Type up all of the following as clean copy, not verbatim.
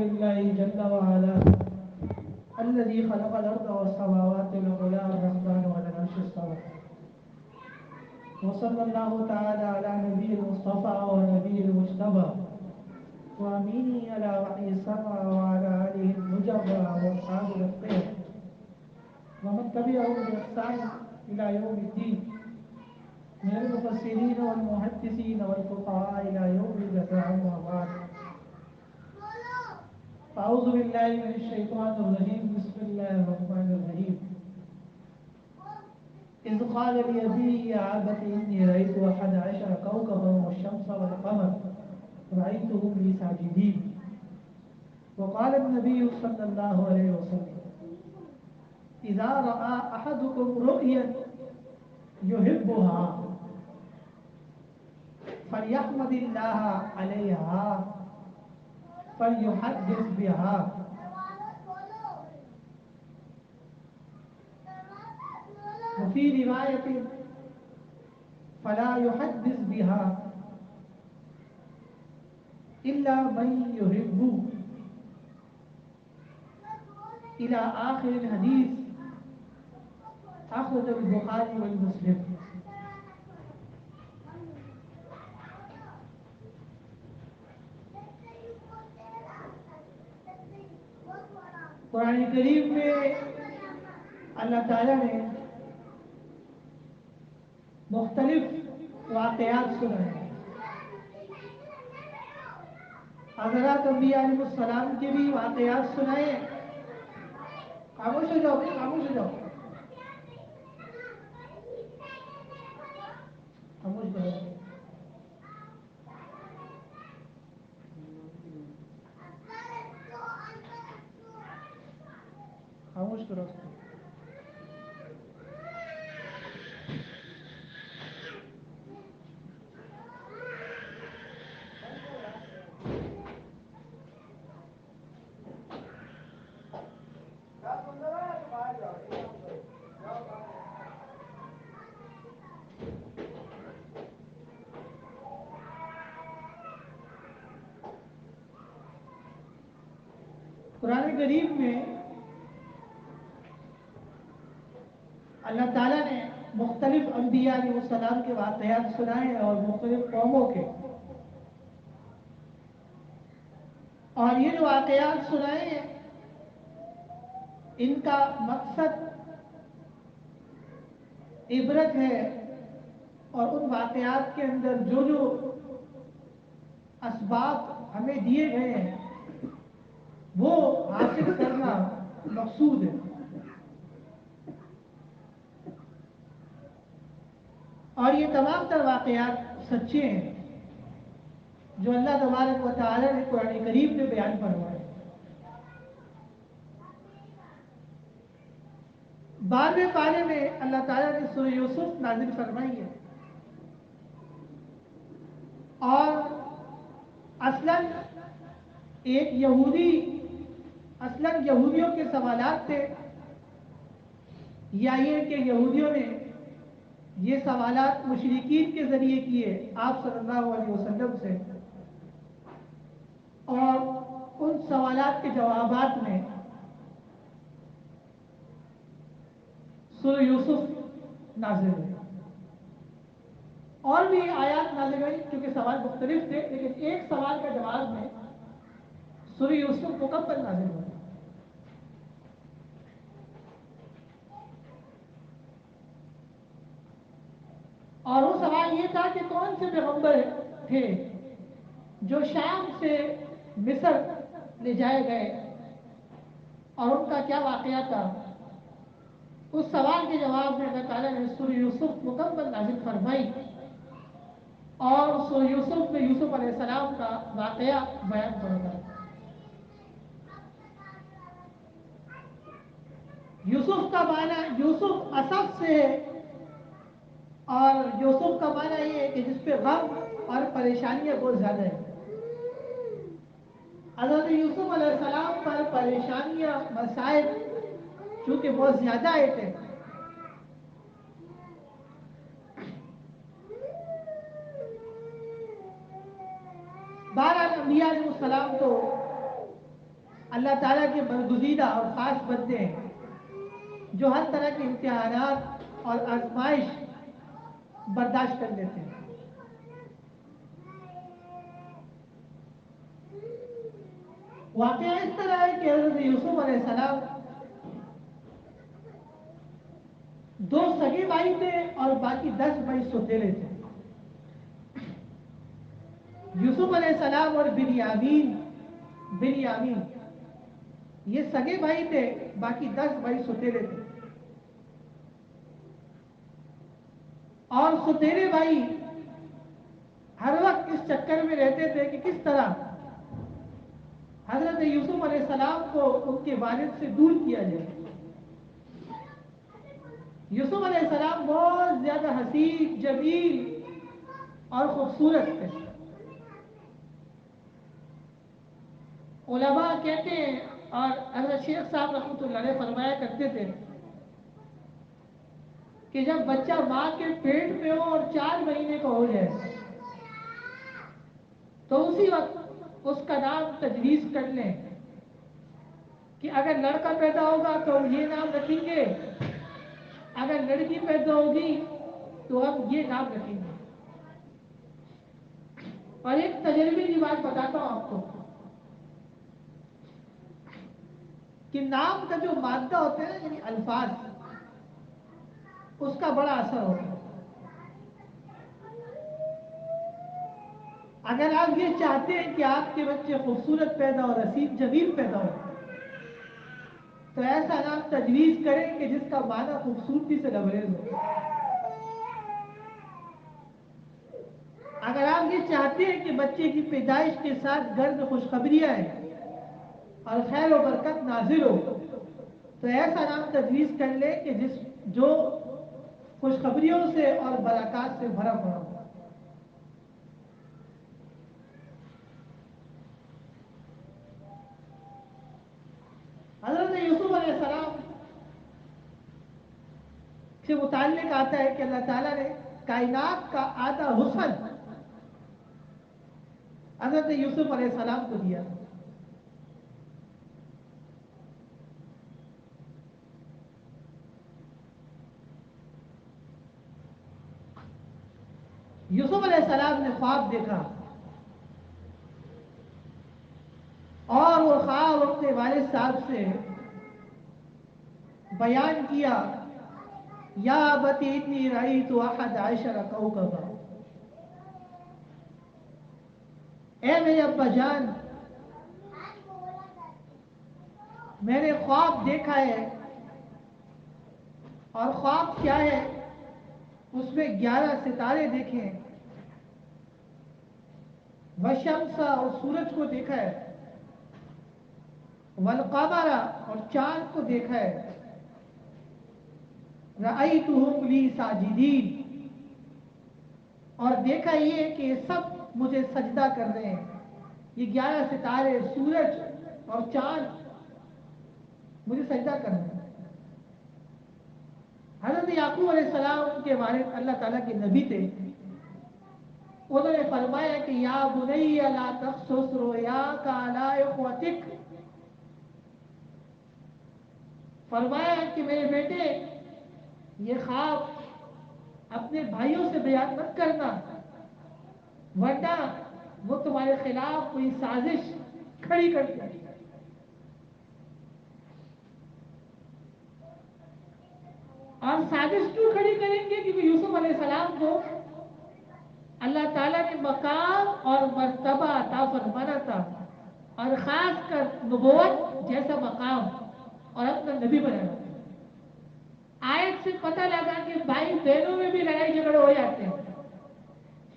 لله جل وعلا الذي خلق الأرض والسماوات العلى الرحمن على العرش استوى وصلى الله تعالى على نبي المصطفى ونبي المجتبى وأمينه على وحي السماء وعلى آله المجبى وأصحاب الأتقياء ومن تبعهم بإحسان إلى يوم الدين من المفسرين والمحدثين والفقهاء إلى يوم الجزاء وبعد أعوذ بالله من الشيطان الرجيم بسم الله الرحمن الرحيم إذ قال لأبيه يا أبت إني رأيت 11 كوكبا والشمس والقمر رأيتهم لي ساجدين وقال النبي صلى الله عليه وسلم إذا رأى أحدكم رؤيا يحبها فليحمد الله عليها فليحدث بها وفي رواية فلا يحدث بها إلا من يحب إلى آخر الحديث أخرج البخاري والمسلم. قرآن کریم میں اللہ تعالیٰ نے مختلف واقعات سنائے ہیں. حضرات انبیاء علیہ السلام کے بھی واقعات سنائے ہیں. خاموش ہو جاؤ خاموش ہو جاؤ خاموش ہو جاؤ. خاموش کرو. قرآن کریم میں اللہ تعالیٰ نے مختلف انبیاء علیہ السلام کے واقعات سنائے اور مختلف قوموں کے، اور یہ جو واقعات سنائے ہیں ان کا مقصد عبرت ہے، اور ان واقعات کے اندر جو جو اسباب ہمیں دیے گئے ہیں وہ حاصل کرنا مقصود ہے. اور یہ تمام تر واقعات سچے ہیں جو اللہ تبارک و تعالی نے قرآن کریم میں بیان فرمائے. 12ویں پارے میں اللہ تعالیٰ نے سورہ یوسف نازل فرمائی ہے، اور اصلاً یہودیوں کے سوالات تھے، یا یہ کہ یہودیوں نے یہ سوالات مشرکین کے ذریعے کیے آپ صلی اللہ علیہ وسلم سے، اور ان سوالات کے جوابات میں سورہ یوسف نازل ہوئی. اور بھی آیات نازل ہوئی کیونکہ سوال مختلف تھے، لیکن ایک سوال کا جواب میں سورہ یوسف مکمل نازل ہوئی. اور وہ سوال یہ تھا کہ کون سے پیغمبر تھے جو شام سے مصر لے جائے گئے اور ان کا کیا واقعہ تھا. اس سوال کے جواب میں اللہ تعالیٰ نے سورہ یوسف مکمل نازل فرمائی، اور سورہ یوسف میں یوسف علیہ السلام کا واقعہ بیان فرمایا. یوسف کا معنی یوسف اسد سے ہے، اور یوسف کا معنی یہ ہے کہ جس پہ غم اور پریشانیاں بہت زیادہ ہیں. حضرت یوسف علیہ السلام پر پریشانیاں مسائل چونکہ بہت زیادہ آئے تھے، بہرحال انبیاء علیہ السلام تو اللہ تعالیٰ کے برگزیدہ اور خاص بندے ہیں جو ہر طرح کے امتحانات اور آزمائش برداشت کر لیتے ہیں. واقعہ اس طرح ہے کہ حضرت یوسف علیہ السلام دو سگے بھائی تھے اور باقی 10 بھائی سوتیلے تھے. یوسف علیہ السلام اور بنیامین یہ سگے بھائی تھے، باقی 10 بھائی سوتیلے تھے. اور سوتیلے بھائی ہر وقت اس چکر میں رہتے تھے کہ کس طرح حضرت یوسف علیہ السلام کو ان کے والد سے دور کیا جائے. یوسف علیہ السلام بہت زیادہ حسین، جمیل اور خوبصورت تھے. علماء کہتے ہیں اور حضرت شیخ صاحب رحمۃ اللہ علیہ فرمایا کرتے تھے کہ جب بچہ ماں کے پیٹ میں ہو اور 4 مہینے کا ہو جائے تو اسی وقت اس کا نام تجویز کر لیں کہ اگر لڑکا پیدا ہوگا تو ہم یہ نام رکھیں گے، اگر لڑکی پیدا ہوگی تو ہم یہ نام رکھیں گے. اور ایک تجربے کی بات بتاتا ہوں آپ کو کہ نام کا جو مادہ ہوتا ہے نا، یعنی الفاظ، اس کا بڑا اثر ہوتا ہے. اگر آپ یہ چاہتے ہیں کہ آپ کے بچے خوبصورت پیدا ہو، رسید جمیل پیدا ہو، تو ایسا نام تجویز کریں کہ جس کا معنی خوبصورتی سے لبریز ہو. اگر آپ یہ چاہتے ہیں کہ بچے کی پیدائش کے ساتھ گھر میں خوشخبریاں ہیں اور خیر و برکت نازل ہو، تو ایسا نام تجویز کر لیں کہ جو خوشخبریوں سے اور برکات سے بھرا پڑا ہو. حضرت یوسف علیہ السلام سے متعلق آتا ہے کہ اللہ تعالیٰ نے کائنات کا آدھا حسن حضرت یوسف علیہ السلام کو دیا. یوسف علیہ السلام نے خواب دیکھا اور وہ خواب اپنے والد صاحب سے بیان کیا. یا ابتی انی رأیت 11 کوکبا، اے میرے ابا جان، میں نے خواب دیکھا ہے. اور خواب کیا ہے؟ اس میں 11 ستارے دیکھے ہیں. والشمس، اور سورج کو دیکھا ہے. والقمر، اور چاند کو دیکھا ہے. رأیتہم لی ساجدین، اور دیکھا یہ کہ یہ سب مجھے سجدہ کر رہے ہیں. یہ 11 ستارے، سورج اور چاند مجھے سجدہ کر رہے ہیں. حضرت یعقوب علیہ السلام کے والد اللہ تعالیٰ کے نبی تھے. انہوں نے فرمایا کہ یا بنی لا تقصص رؤیاک علی اخوتک، فرمایا کہ میرے بیٹے یہ خواب اپنے بھائیوں سے بیان مت کرنا، ورنہ وہ تمہارے خلاف کوئی سازش کھڑی کر دیں. اور سازش کیوں کھڑی کریں گے؟ کیونکہ یوسف علیہ السلام کو اللہ تعالیٰ نے مقام اور مرتبہ عطا فرمانا تھا، اور خاص کر نبوت جیسا مقام اور اپنا نبی بنانا تھا. آیت سے پتہ لگا کہ بھائی بہنوں میں بھی لڑائی جھگڑے ہو جاتے ہیں.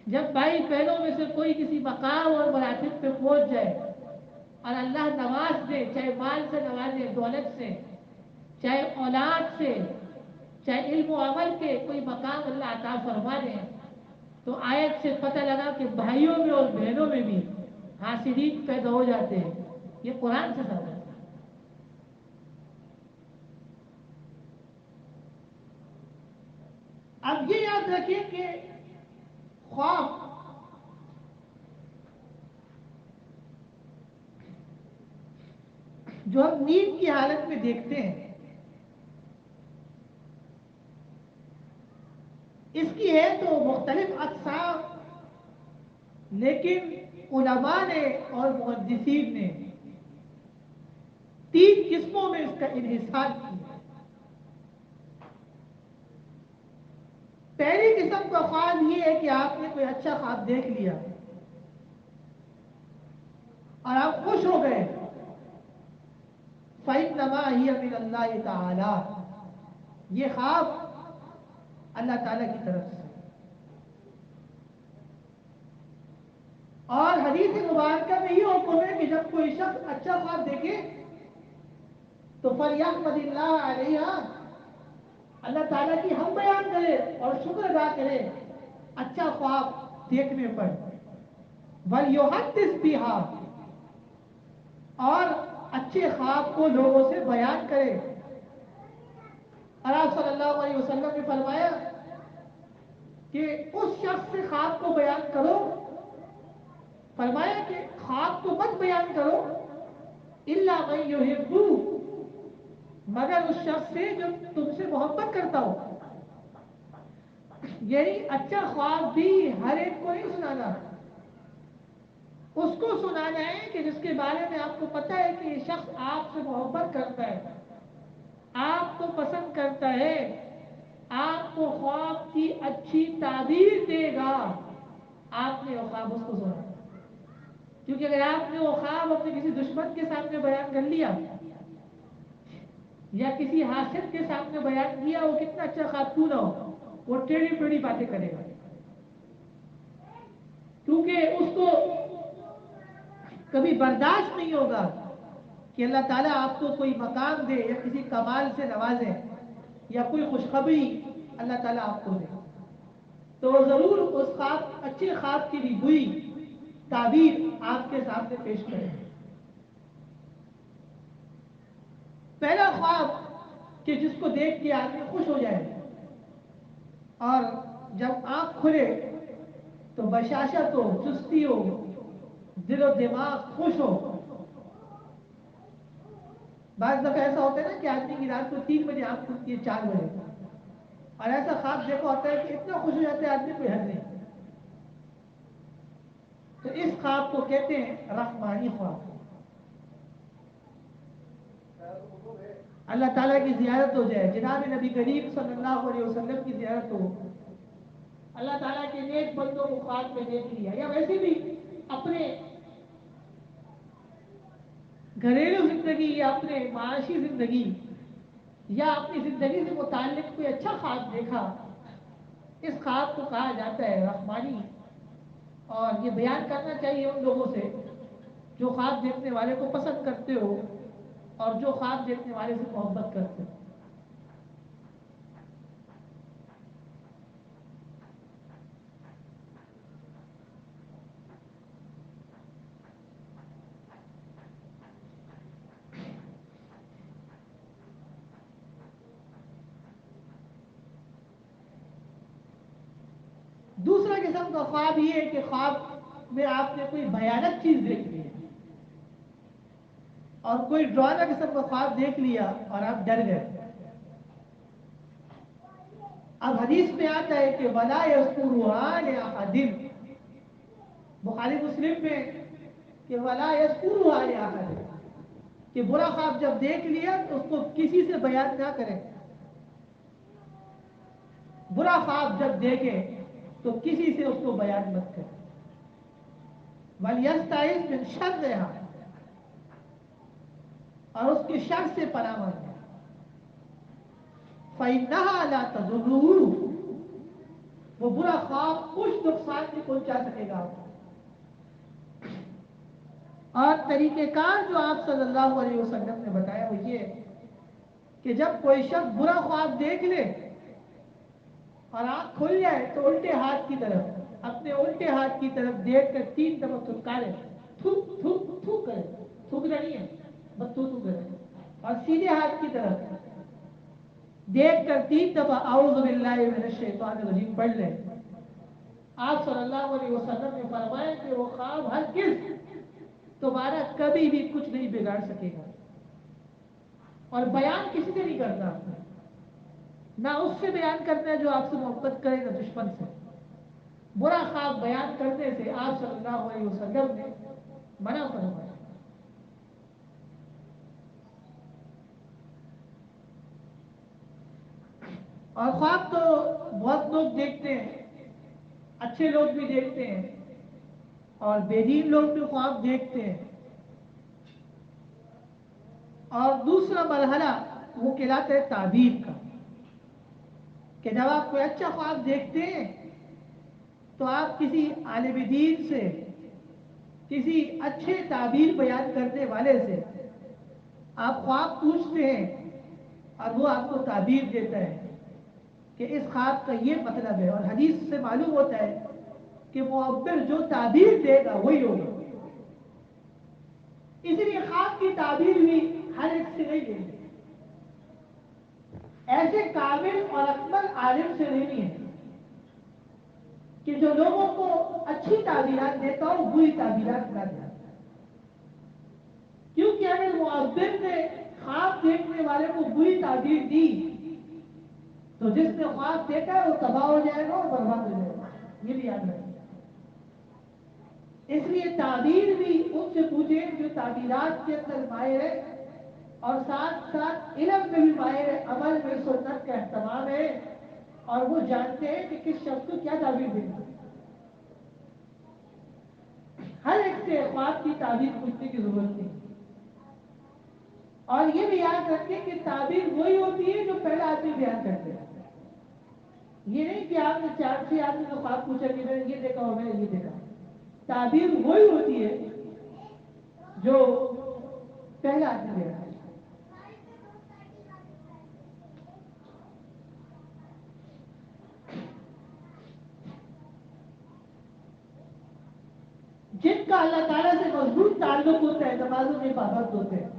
جب بھائی بہنوں میں سے کوئی کسی مقام اور مراتب پہ پہنچ جائے اور اللہ نواز دے، چاہے مال سے نوازے، دولت سے، چاہے اولاد سے، چاہے علم و عمل کے کوئی مقام اللہ عطا فرما دے، تو آیت سے پتہ لگا کہ بھائیوں میں اور بہنوں میں بھی حاسدین پیدا ہو جاتے ہیں. یہ قرآن سے ثابت ہے. اب یہ یاد رکھیں کہ خواب جو ہم نیند کی حالت میں دیکھتے ہیں، اس کی ہے تو مختلف اقسام، لیکن علماء نے اور محدثین نے 3 قسموں میں اس کا انحصار کیا ہے۔ پہلی قسم کا خواب یہ ہے کہ آپ نے کوئی اچھا خواب دیکھ لیا اور آپ خوش ہو گئے، فَإِنَّمَا هِيَ مِنَ اللَّهِ تَعَالَى، یہ خواب اللہ تعالیٰ کی طرف سے۔ اور حدیث مبارکہ میں یہ حکم ہے کہ جب کوئی شخص اچھا خواب دیکھے تو فَلْيَحْمَدِ اللَّهَ عَلَيْهَا، اللہ تعالیٰ کی ہم بیان کرے اور شکر ادا کرے اچھا خواب دیکھنے پر، وَلْيُحَدِّثْ بِهَا، اور اچھے خواب کو لوگوں سے بیان کرے۔ اور آپ صلی اللہ علیہ وسلم نے فرمایا کہ اس شخص سے خواب کو بیان کرو، فرمایا کہ خواب کو مت بیان کرو الا من یحب، مگر اس شخص سے جو تم سے محبت کرتا ہو۔ یعنی اچھا خواب بھی ہر ایک کو نہیں سنانا، اس کو سنانا ہے کہ جس کے بارے میں آپ کو پتہ ہے کہ یہ شخص آپ سے محبت کرتا ہے، آپ کو پسند کرتا ہے، آپ کو خواب کی اچھی تعبیر دے گا، آپ نے وہ خواب اس کو سنا۔ کیونکہ اگر آپ نے وہ خواب اپنے کسی دشمن کے سامنے بیان کر لیا یا کسی حاسد کے سامنے بیان کیا، وہ کتنا اچھا خواب کیوں نہ ہو، وہ ٹیڑھی ٹیڑھی باتیں کرے گا، کیونکہ اس کو کبھی برداشت نہیں ہوگا کہ اللہ تعالیٰ آپ کو کوئی مقام دے یا کسی کمال سے نوازے یا کوئی خوشخبری اللہ تعالیٰ آپ کو دے، تو وہ ضرور اس خواب، اچھے خواب کی بھی بری تعبیر آپ کے سامنے پیش کرے۔ پہلا خواب کہ جس کو دیکھ کے آدمی خوش ہو جائے اور جب آنکھ کھلے تو بشاشت ہو، چستی ہو، دل و دماغ خوش ہو۔ بعض دفعہ ایسا ہوتا ہے نا کہ آدمی کی رات کو 3 بجے آنکھ کھلتی ہے، 4 بجے، اور ایسا خواب دیکھا ہوتا ہے کہ اتنا خوش ہو جاتا ہے آدمی، کوئی حد نہیں۔ تو اس خواب کو کہتے ہیں رحمانی خواب۔ اللہ تعالیٰ کی زیارت ہو جائے، جناب نبی کریم صلی اللہ علیہ وسلم کی زیارت ہو، اللہ تعالیٰ کے نیک بندوں کو خواب میں دیکھ لیا، یا ویسے بھی اپنے گھریلو زندگی یا اپنے معاشی زندگی یا اپنی زندگی سے متعلق کوئی اچھا خواب دیکھا، اس خواب کو کہا جاتا ہے رحمانی۔ اور یہ بیان کرنا چاہیے ان لوگوں سے جو خواب دیکھنے والے کو پسند کرتے ہو اور جو خواب دیکھنے والے سے محبت کرتے ہو۔ دوسرا قسم کا خواب یہ ہے کہ خواب میں آپ نے کوئی بھیانک چیز دیکھ لی ہے اور کوئی ڈرانا قسم کا خواب دیکھ لیا اور آپ ڈر گئے۔ اب حدیث میں آتا ہے کہ وَلَا يَذْكُرُهَا لِأَحَدٍ، بخاری مسلم میں کہ وَلَا يَذْكُرُهَا لِأَحَدٍ، کہ برا خواب جب دیکھ لیا تو اس کو کسی سے بیان نہ کریں۔ برا خواب جب دیکھے تو کسی سے اس کو بیان مت کریں۔ وَلْيَسْتَعِذْ مِنْ شَرِّهَا، اور اس کے شر سے پناہ مانگے۔ فَإِنَّهَا لَا تَضُرُّهُ، وہ برا خواب کچھ نقصان نہیں پہنچا سکے گا آپ کو۔ اور طریقہ کار جو آپ صلی اللہ علیہ وسلم نے بتایا وہ یہ کہ جب کوئی شخص برا خواب دیکھ لے اور آنکھ کھل جائے تو الٹے ہاتھ کی طرف، اپنے الٹے ہاتھ کی طرف دیکھ کر 3 دفعہ تھکارے، تھوک تھوک تھوک کرے، تھوکنا نہیں ہے بس تھوک تھوک کرے، اور سیدھے ہاتھ کی طرف دیکھ کر 3 دفعہ اعوذ باللہ من الشیطان الرجیم پڑھ لے۔ آپ صلی اللہ علیہ وسلم نے فرمایا کہ وہ خواب ہرگز تمہارا کبھی بھی کچھ نہیں بگاڑ سکے گا۔ اور بیان کسی سے نہیں کرنا، نہ اس سے بیان کرنا ہے جو آپ سے محبت کرے نہ دشمن سے۔ برا خواب بیان کرنے سے آپ صلی اللہ علیہ وسلم نے منع فرمایا۔ اور خواب تو بہت لوگ دیکھتے ہیں، اچھے لوگ بھی دیکھتے ہیں اور بے دین لوگ بھی خواب دیکھتے ہیں۔ اور دوسرا مرحلہ وہ کہلاتا ہے تعبیر کا، کہ جب آپ کوئی اچھا خواب دیکھتے ہیں تو آپ کسی عالم دین سے، کسی اچھے تعبیر بیان کرنے والے سے آپ خواب پوچھتے ہیں اور وہ آپ کو تعبیر دیتا ہے کہ اس خواب کا یہ مطلب ہے۔ اور حدیث سے معلوم ہوتا ہے کہ معبر جو تعبیر دے گا وہی ہوگا۔ اس لیے خواب کی تعبیر بھی ہر ایک سے نہیں دینی، ایسے کامل اور اکمل عالم سے لینی ہے کہ جو لوگوں کو اچھی تعبیرات دیتا ہو بری تعبیرات نہ دے۔ کیونکہ اگر معبر نے خواب دیکھنے والے کو بری تعبیر دی تو جس نے خواب دیکھا ہے وہ تباہ ہو جائے گا اور برباد ہو جائے گا، یہ بھی یاد رکھیں۔ اس لیے تعبیر بھی ان سے پوچھیں جو تعبیرات کے اندر ماہر ہے اور ساتھ ساتھ علم میں بھی ماہر ہے، عمل میں سنت کا اہتمام ہے اور وہ جانتے ہیں کہ کس شخص کو کیا تعبیر دینا۔ ہر ایک سے خواب کی تعبیر پوچھنے کی ضرورت نہیں، اور یہ بھی یاد رکھیں کہ تعبیر وہی ہوتی ہے جو پہلا آدمی بیان کرتے ہیں۔ یہ نہیں کہ آپ نے 4 آدمی کو خواب پوچھا کہ میں نے یہ دیکھا ہو، میں نے یہ دیکھا۔ تعبیر وہی ہوتی ہے جو پہلا آدمی بیان کرتا ہے۔ جن کا اللہ تعالیٰ سے مضبوط تعلق ہوتا ہے نمازوں میں پابند ہوتے ہیں،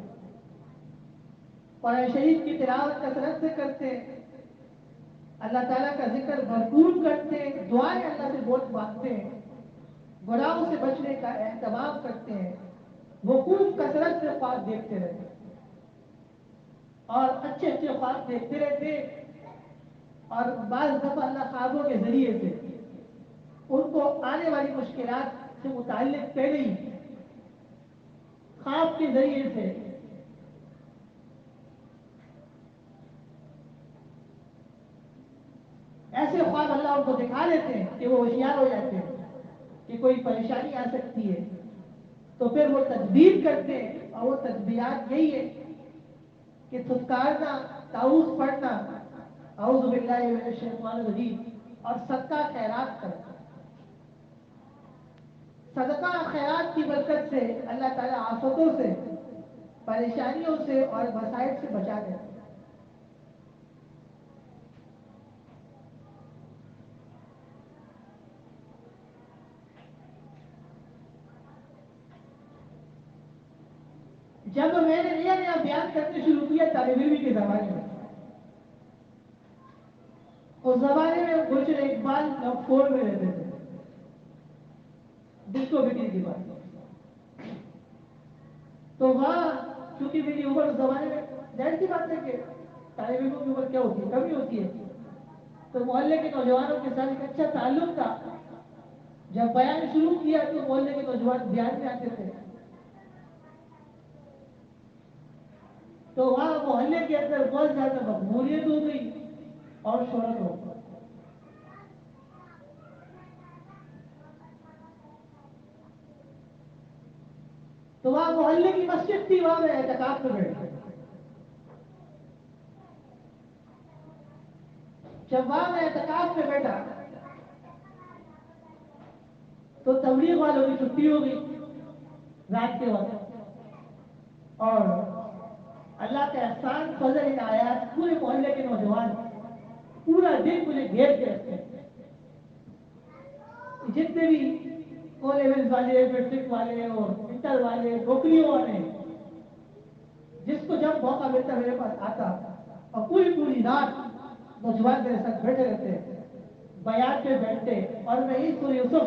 قرآن شریف کی تلاوت کثرت سے کرتے ہیں، اللہ تعالیٰ کا ذکر بھرپور کرتے ہیں، دعائیں اللہ سے بہت مانگتے ہیں، گناہوں سے بچنے کا اہتمام کرتے ہیں، وہ خوب کثرت سے خواب دیکھتے رہتے ہیں اور اچھے اچھے خواب دیکھتے رہتے ہیں۔ اور بعض دفعہ اللہ خوابوں کے ذریعے سے ان کو آنے والی مشکلات سے متعلق پہلے ہی خواب کے ذریعے سے ایسے خواب اللہ ان کو دکھا لیتے ہیں کہ وہ ہوشیار ہو جاتے ہیں کہ کوئی پریشانی آ سکتی ہے، تو پھر وہ تدبیر کرتے ہیں، اور وہ تدبیرات یہی ہے کہ تھتکارنا، تعوذ پڑھنا، اعوذ باللہ من الشیطان الرجیم، اور صدقہ خیرات کرنا۔ صدقہ خیرات کی برکت سے اللہ تعالیٰ آفتوں سے، پریشانیوں سے اور مسائل سے بچا دیتے ہیں۔ جب میں نے نیا نیا بیان کرنے شروع کیا طالب علمی کے زمانے میں، اس زمانے میں گلشن اقبال نمبر 4 میں رہتے تھے، ڈسکو بیٹی کی بات، تو وہاں چونکہ میری عمر اس زمانے میں ظاہر سی بات ہے کہ طالب علموں کی عمر کیا ہوتی ہے، کمی ہوتی ہے، تو محلے کے نوجوانوں کے ساتھ ایک اچھا تعلق تھا۔ جب بیان شروع کیا تو محلے کے نوجوان بیان میں آتے تھے، تو وہاں محلے کے اندر بہت زیادہ مقبولیت ہو گئی اور شہرت ہو گئی۔ تو وہاں محلے کی مسجد تھی، وہاں میں اعتکاف میں بیٹھا۔ جب وہاں میں اعتکاف میں بیٹھا تو تبلیغ والوں کی چھٹی ہو گئی رات کے وقت، اور اللہ کے احسان فضل عنایات پورے محلے کے نوجوان پورا دن مجھے گھیر کے رکھتے ہیں۔ جتنے بھی او لیول والے، میٹرک والے اور انٹر والے، نوکریوں والے، جس کو جب موقع ملتا میرے پاس آتا اور پوری پوری رات نوجوان میرے ساتھ بیٹھے رہتے، بیان پہ بیٹھتے، اور میں اس سورہ یوسف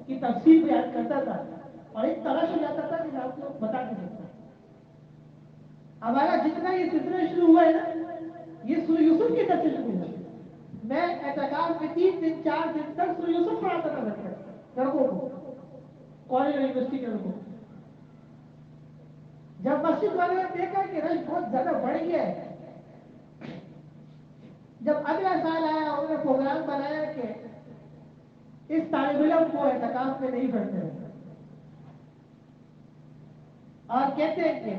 کی تفسیر بیان کرتا تھا اور ایک تلاش ہو جاتا تھا کہ میں آپ کو بتا نہیں سکتا۔ ہمارا جتنا یہ سلسلہ شروع ہوا ہے نا، یہ سورہ یوسف کی طرف سے شروع ہوا. میں اعتکاف میں 3 دن 4 دن تک سورہ یوسف پڑھاتا تھا لڑکوں کو، کالج اور یونیورسٹی کے لڑکوں کو. جب مسجد والے نے دیکھا کہ رش بہت زیادہ بڑھ گیا ہے، جب اگلا سال آیا انہوں نے پروگرام بنایا کہ اس طالب علم کو اعتکاف میں نہیں بیٹھتے ہیں، اور کہتے ہیں کہ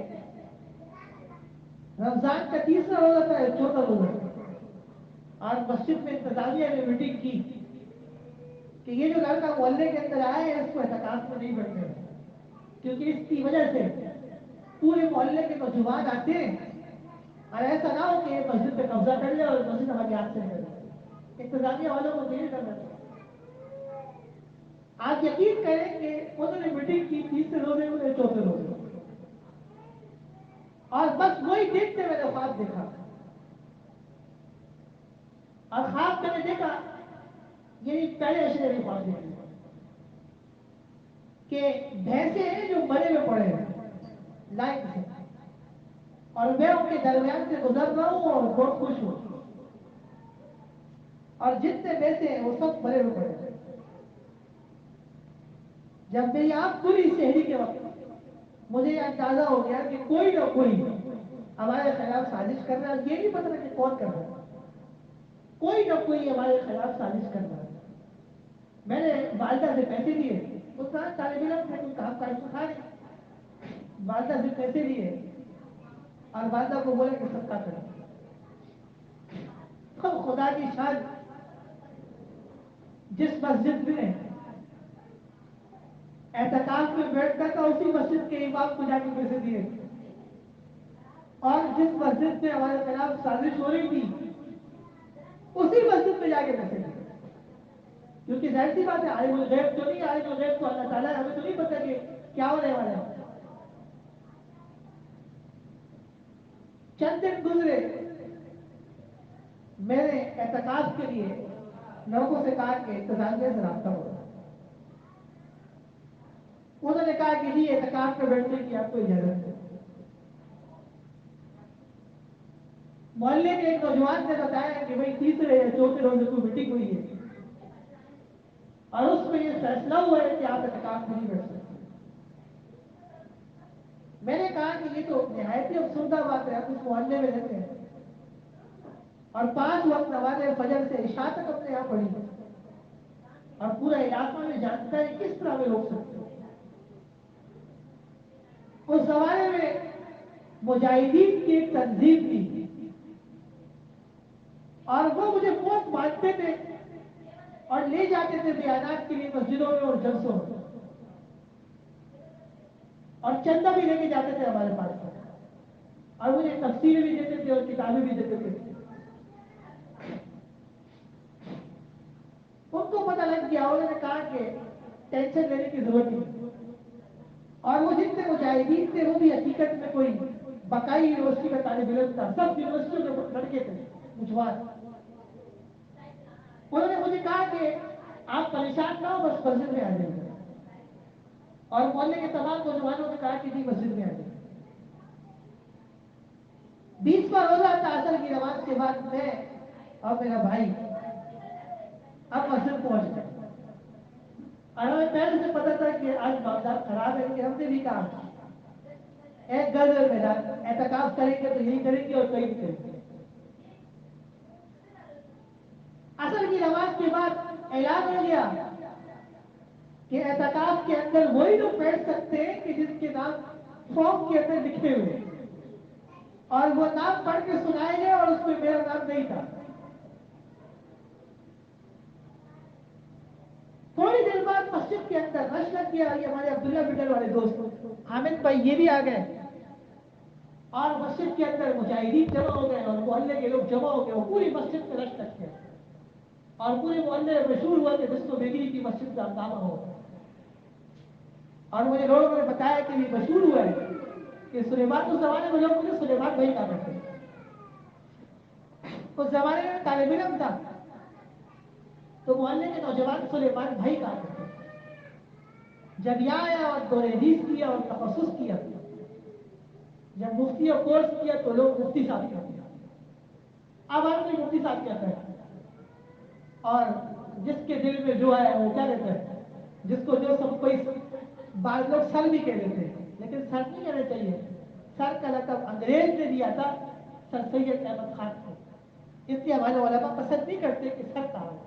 رمضان کا 30واں روزہ تھا، 14واں روزہ تھا، اور مسجد میں انتظامیہ نے میٹنگ کی کہ یہ جو لڑکا محلے کے اندر آیا ہے اس کو اعتکاف میں نہیں بیٹھتے ہیں، کیونکہ اس کی وجہ سے پورے محلے کے نوجوان آتے ہیں اور ایسا نہ ہو کہ یہ مسجد پہ قبضہ کر لے اور مسجد ہماری ہاتھ سے نکل جائے. انتظامیہ والوں کو دیر کرنا چاہیے. آپ یقین کریں کہ انہوں نے میٹنگ کی 30 روزے ہوئے 34 روزے، اور بس وہی دیکھتے میں نے خواب دیکھا. اور خواب میں نے دیکھا، یعنی پہلے اشرے میں خواب دیکھا کہ بھینسے ہیں جو مرے میں پڑے ہیں لائن سے، اور میں ان کے درمیان سے گزر رہا ہوں اور بہت خوش ہوں، اور جتنے بھینسے ہیں وہ سب مرے میں پڑے ہیں. جب میری آنکھ کھلی شہری کے وقت مجھے یہ اندازہ ہو گیا کہ کوئی نہ کوئی ہمارے خلاف سازش کر رہا ہے. یہ نہیں پتا کہ کون کر رہا ہے، کوئی نہ کوئی ہمارے خلاف سازش کر رہا ہے. میں نے والدہ سے پیسے لیے، اس طرح طالب علم سے کوئی کام کاج تو تھا نہیں، والدہ سے پیسے لیے اور والدہ کو بولے کہ صدقہ کرو. تو خدا کی شان، جس مسجد میں اعتکاف میں بیٹھتا تھا اسی مسجد کے امام کو جا کے پیسے دیے، اور جس مسجد میں ہمارے خلاف سازش ہو رہی تھی اسی مسجد میں جا کے پیسے دیے. کیونکہ ظاہر سی بات ہے، عالم الغیب تو نہیں، عالم الغیب تو اللہ تعالیٰ ہے، ہمیں تو نہیں پتا کہ کیا ہونے والا ہے. چند دن گزرے، میں نے اعتکاف کے لیے لڑکوں سے کہا کہ انتظامیہ سے رابطہ ہو. انہوں نے کہا کہ جی اعتکاف میں بیٹھنے کی آپ کو اجازت ہے. محلے کے ایک نوجوان نے بتایا کہ بھائی 3 یا 4 روزے کو میٹنگ ہوئی ہے اور اس میں یہ فیصلہ ہوا ہے کہ آپ اعتکاف میں نہیں بیٹھ سکتے. میں نے کہا کہ یہ تو نہایت ہی افسردہ بات ہے، آپ اس محلے میں رہتے ہیں اور 5 وقت نماز فجر سے عشاء تک اپنے یہاں پڑھی ہے، اور پورا علاقہ میں جانتا ہے کس طرح میں روک سکتے ہیں. اس زمانے میں مجاہدین کی ایک تنظیم تھی اور وہ مجھے بہت مانتے تھے اور لے جاتے تھے بیانات کے لیے مسجدوں میں اور جلسوں میں، اور چندہ بھی لے کے جاتے تھے ہمارے پاس سے، اور مجھے تفسیر بھی دیتے تھے اور کتابیں بھی دیتے تھے. ان کو پتہ لگ گیا، انہوں نے کہا کہ ٹینشن لینے کی ضرورت نہیں. اور وہ جتنے مجاہدین تھے وہ بھی حقیقت میں کوئی بقائی یونیورسٹی کا طالب علم تھا، سب یونیورسٹیوں کے لڑکے تھے نوجوان. انہوں نے مجھے کہا کہ آپ پریشان نہ ہو، بس مسجد میں آ جائیے. اور محلے کے تمام نوجوانوں نے کہا کہ جی مسجد میں آ جائیے. 20واں روزہ تھا، عصر کی نماز کے بعد میں اور میرا بھائی اب مسجد پہنچ گئے، اور ہمیں پہلے سے پتا تھا کہ آج معاملات خراب ہے، کہ ہم نے بھی کہا ایک گھر میں میدان اعتکاف کریں گے تو یہی کریں گے اور کہیں بھی کریں گے. عصر کی نماز کے بعد اعلان ہو گیا کہ اعتکاف کے اندر وہی لوگ بیٹھ سکتے ہیں کہ جن کے نام فارم کے اندر لکھے ہوئے، اور وہ نام پڑھ کے سنائے گئے اور اس میں میرا نام نہیں تھا. تھوڑی دیر بعد مسجد کے اندر رش لگ گیا. یہ ہمارے عبداللہ بٹر والے دوست حامد بھائی یہ بھی آ گئے، اور مسجد کے اندر مجاہدین جمع ہو گئے اور محلے کے لوگ جمع ہو گئے. وہ پوری مسجد میں رش لگ گیا اور پورے محلے میں مشہور ہوا کہ جس کو بیگری کی مسجد کا ہنگامہ ہو. اور مجھے لوگوں نے بتایا کہ یہ مشہور ہوا ہے کہ سلیمان، اس زمانے میں لوگ مجھے سلیمان بھائی کہا کرتے ہیں. اس زمانے میں طالب علم تھا تو محلے کے نوجوان سلیمان بھائی کہا کرتے ہیں. جب یہاں آیا اور دور حدیث کیا اور تخصص کیا جب مفتی کا کورس کیا تو لوگ مفتی صاحب کہتے ہیں. اب ہر کوئی مفتی صاحب کہتا ہے, اور جس کے دل میں جو ہے وہ کیا کہتا ہے, جس کو جو سب کوئی, بعض لوگ سر بھی کہہ دیتے ہیں, لیکن سر نہیں کہنا چاہیے. سر کا لقب انگریز نے دیا تھا سر سید احمد خان کو, اس لیے ہمارے علماء پسند نہیں کرتے کہ سر کہا ہو.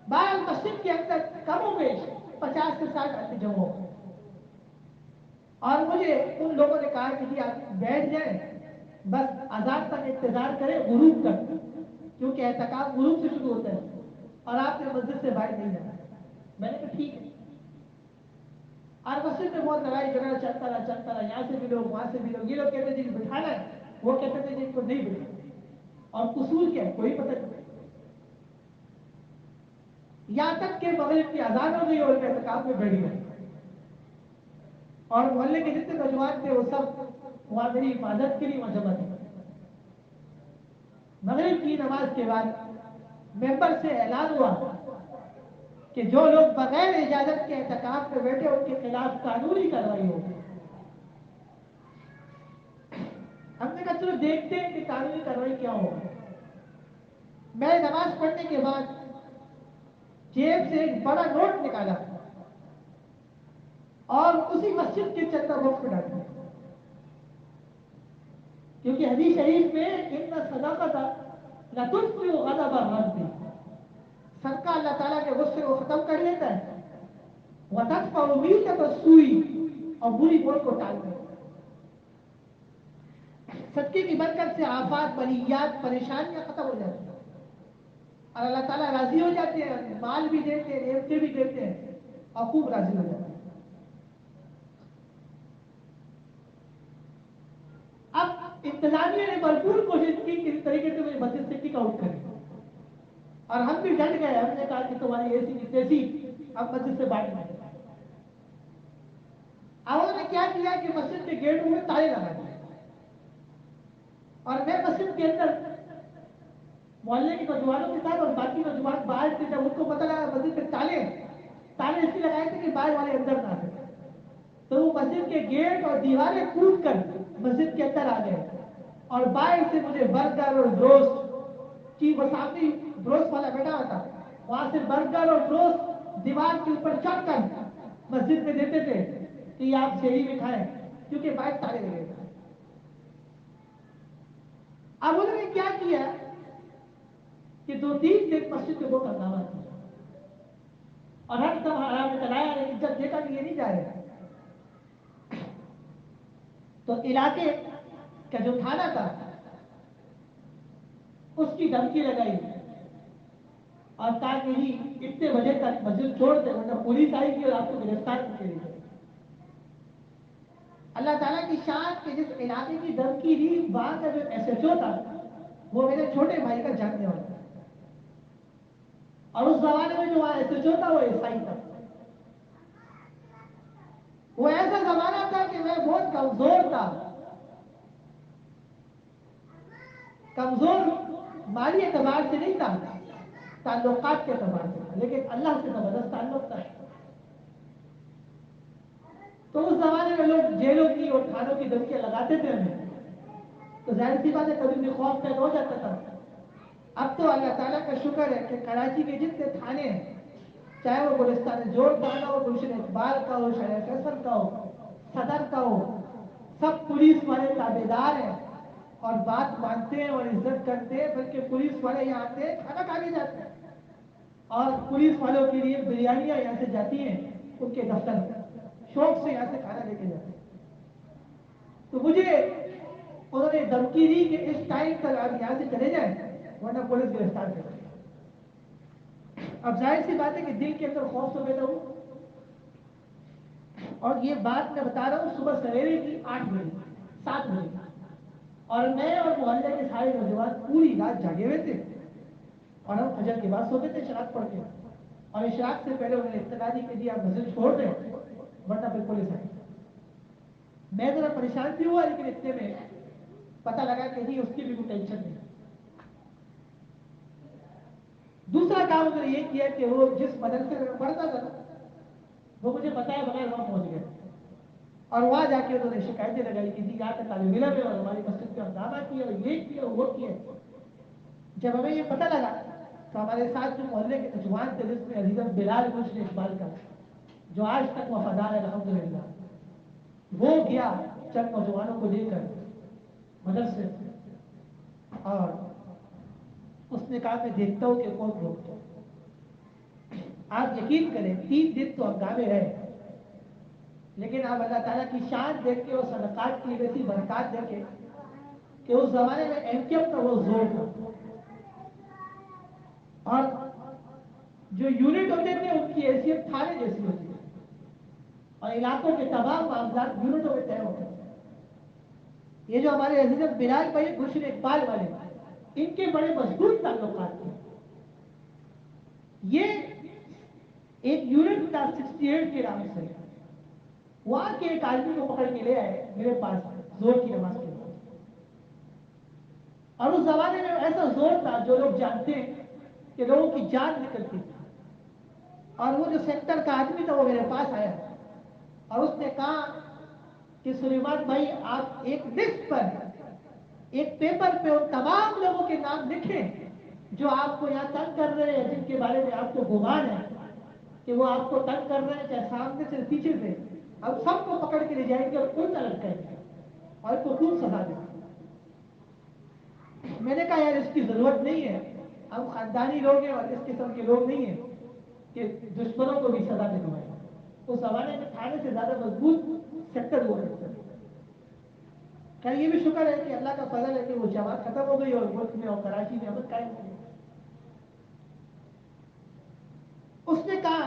بہرحال مسجد کے اندر کم و بیش 50 سے 60 آدمی جمع ہو گئے, اور مجھے ان لوگوں نے کہا کہ جی آپ بیٹھ جائیں, بس اذان تک انتظار کریں, غروب تک, کیونکہ اعتکاف غروب سے شروع ہوتا ہے اور آپ نے مسجد سے باہر نہیں جانا. میں نے کہا ٹھیک ہے. اور مسجد میں بہت لڑائی جھگڑا چلتا رہا, یہاں سے بھی لوگ وہاں سے بھی لوگ, یہ لوگ کہتے تھے کہ بٹھانا ہے, وہ کہتے تھے جن کو نہیں بٹھانا, اور قصور کیا ہے کوئی پتہ نہیں. یہاں تک کہ مغرب کی اذان ہو گئی اور میں اعتکاف میں بیٹھ گئے, اور محلے کے جتنے نوجوان تھے وہ سب وہاں میری حفاظت کے لیے وہاں جمع تھے. مغرب کی نماز کے بعد ممبر سے اعلان ہوا کہ جو لوگ بغیر اجازت کے اعتکاف میں بیٹھے ان کے خلاف قانونی کارروائی ہوگی. ہم نے کہا چلو دیکھتے ہیں کہ قانونی کارروائی کیا ہوگی. میں نماز پڑھنے کے بعد جیب سے ایک بڑا نوٹ نکالا اور اسی مسجد کے چندہ باکس میں ڈال دیا, کیونکہ حدیث شریف میں ان صداقت لتطفئ غضب الرب, صدقہ اللہ تعالیٰ کے غصے کو ختم کر لیتا ہے, وتدفع میتۃ السوء, اور بری بول کو ٹال دیتا ہے. صدقے کی برکت سے آفات, بلیات, پریشانیاں ختم ہو جاتی ہیں, اور اللہ تعالیٰ راضی ہو جاتے ہیں, مال بھی دیتے ہیں, نعمتیں بھی دیتے ہیں, اور خوب راضی ہو جاتے ہیں. اب انتظامیہ نے بھرپور کوشش کی کہ اس طریقے سے مجھے مسجد سے کک آؤٹ کریں, اور ہم بھی ڈٹ گئے. ہم نے کہا کہ تمہاری ایسی کی تیسی, اب مسجد سے باہر نہیں نکلنا. اب انہوں نے کیا کیا کہ مسجد کے گیٹوں میں تالے لگا دیے, اور میں مسجد کے اندر محلے کے نوجوانوں کے ساتھ, اور باقی نوجوان باہر تھے. جب ان کو پتہ لگا مسجد کے تالے اس لیے لگائے تھے کہ باہر والے اندر نہ آ سکے, تو وہ مسجد کے گیٹ اور دیواریں کود کر مسجد کے اندر آ گئے, اور باہر سے مجھے برگر اور گوشت کی مسافی گوشت والا بیٹھا ہوا تھا, وہاں سے برگر اور گوشت دیوار کے اوپر چڑھ کر مسجد میں دیتے تھے کہ یہ آپ شہری میں کھائیں, کیونکہ باہر تالے لگے تھے. اب انہوں نے کیا کیا کہ 2-3 دن مسجد میں بہت ہنگامہ کیا, اور ہر سب حرام میں چلایا, لیکن جب دیکھا کہ یہ نہیں جا رہے تو علاقے کا جو تھانہ تھا اس کی دھمکی لگائی, اور کہا کہ جی اتنے بجے تک مسجد چھوڑ دیں ورنہ پولیس آئے گی اور آپ کو گرفتار کر کے لے جائے گی. اللہ تعالیٰ کی شان کے جس علاقے کی دھمکی دی, وہاں کا جو ایس ایچ او تھا وہ میرے چھوٹے بھائی کا جاننے والا تھا, اور اس زمانے میں جو وہاں ایس ایچ او تھا وہ عیسائی تھا. وہ ایسا زمانہ تھا کہ میں بہت کمزور تھا, کمزور مالی اعتبار سے نہیں تھا, تعلقات کے اعتبار سے تھا, لیکن اللہ سے زبردست تعلق تھا. تو اس زمانے میں لوگ جیلوں کی اور تھانوں کی دھمکیاں لگاتے تھے ہمیں, تو ظاہر سی بات ہے کبھی بھی خوف پیدا ہو جاتا تھا. اب تو اللہ تعالیٰ کا شکر ہے کہ کراچی کے جتنے تھانے ہیں, چاہے وہ گلستان جوڑ تھانہ ہو, گلشن اقبال کا ہو, شاہ فیصل کا ہو, صدر کا ہو, سب پولیس والے تابع دار ہیں اور بات مانتے ہیں اور عزت کرتے ہیں. بلکہ پولیس والے یہاں آتے ہیں, کھانا کھانے جاتے ہیں, اور پولیس والوں کے لیے بریانیاں یہاں سے جاتی ہیں ان کے دفتر میں, شوق سے یہاں سے کھانا لے کے جاتے ہیں. تو مجھے انہوں نے دھمکی دی کہ اس ٹائم تک آپ یہاں سے چلے جائیں ورنہ پولیس گرفتار کرے گی. اب ظاہر سی بات ہے کہ دل کے اندر خوف تو پیدا ہو, اور یہ بات میں بتا رہا ہوں صبح سویرے کی 8 بجے 7 بجے, اور میں اور محلے کے سارے نوجوان پوری رات جاگے ہوئے تھے, اور ہم فجر کے بعد سوتے تھے شراب پڑھ کے, اور اشراق سے پہلے انہوں نے اطلاع دی کہ جی آپ مسجد چھوڑ دیں ورنہ پھر پولیس آئے گی. میں ذرا پریشان بھی ہوا, لیکن اتنے میں پتہ لگا کہ جی اس کی بھی کوئی ٹینشن نہیں. دوسرا کام انہوں نے یہ کیا کہ وہ جس مدرسے میں پڑھتا تھا وہ مجھے بتایا بغیر وہاں پہنچ گئے, اور وہاں جا کے انہوں نے شکایتیں لگائی کہ جی یہاں کا طالب علم ہے اور ہماری مسجد پہ ہنگامہ کیا اور یہ کیا وہ کیا. جب ہمیں یہ پتہ لگا تو ہمارے ساتھ جو محلے کے نوجوان تھے جس میں عزیزم بلال بشر اقبال کا جو آج تک وفادار ہے الحمدللہ، وہ گیا چند نوجوانوں کو لے کر مدرسے اور اس نے کہا میں دیکھتا ہوں کہ کون روکتا. آپ یقین کریں 3 دن تو ہنگامے رہے، لیکن آپ اللہ تعالیٰ کی شان دیکھ کے اور صدقات کی ویسی برکات دیکھے کہ اس زمانے میں MKM کا وہ زور تھا اور جو یونٹ ہوتے تھے ان کی حیثیت تھانے جیسی ہوتی تھی اور علاقوں کے تمام معاملات یونٹوں میں طے ہوتے تھے. یہ جو ہمارے عزیز بلال بھائی بشر اقبال والے ان کے بڑے مضبوط تعلقات تھے. یہ ایک یونٹ تھا 68 کے نام سے، وہاں کے ایک آدمی کو پکڑ کے لے آئے میرے پاس زور کی نماز کے بعد. اور اس زمانے میں ایسا زور تھا جو لوگ جانتے ہیں کہ لوگوں کی جان نکلتی تھی. اور وہ جو سیکٹر کا آدمی تھا وہ میرے پاس آیا اور اس نے کہا کہ سلیمان بھائی آپ ایک ڈسک پر ایک پیپر پہ ان تمام لوگوں کے نام لکھیں جو آپ کو یہاں تنگ کر رہے ہیں، جن کے بارے میں آپ کو گمان ہے کہ وہ آپ کو تنگ کر رہے ہیں چاہے سامنے سے پیچھے سے، اب سب کو پکڑ کے لے جائیں گے اور الٹا لٹکائیں گے اور اس کو خوب سزا دیں گے. میں نے کہا یار اس کی ضرورت نہیں ہے، ہم خاندانی لوگ ہیں اور اس قسم کے لوگ نہیں ہیں کہ دشمنوں کو بھی سزا دلوائیں. اس زمانے میں تھانے سے زیادہ مضبوط سیکٹر ہوا کرتا تھا. خیر یہ بھی شکر ہے کہ اللہ کا فضل ہے کہ وہ جماعت ختم ہو گئی اور ملک میں اور کراچی میں امن قائم ہو گئی. اس نے کہا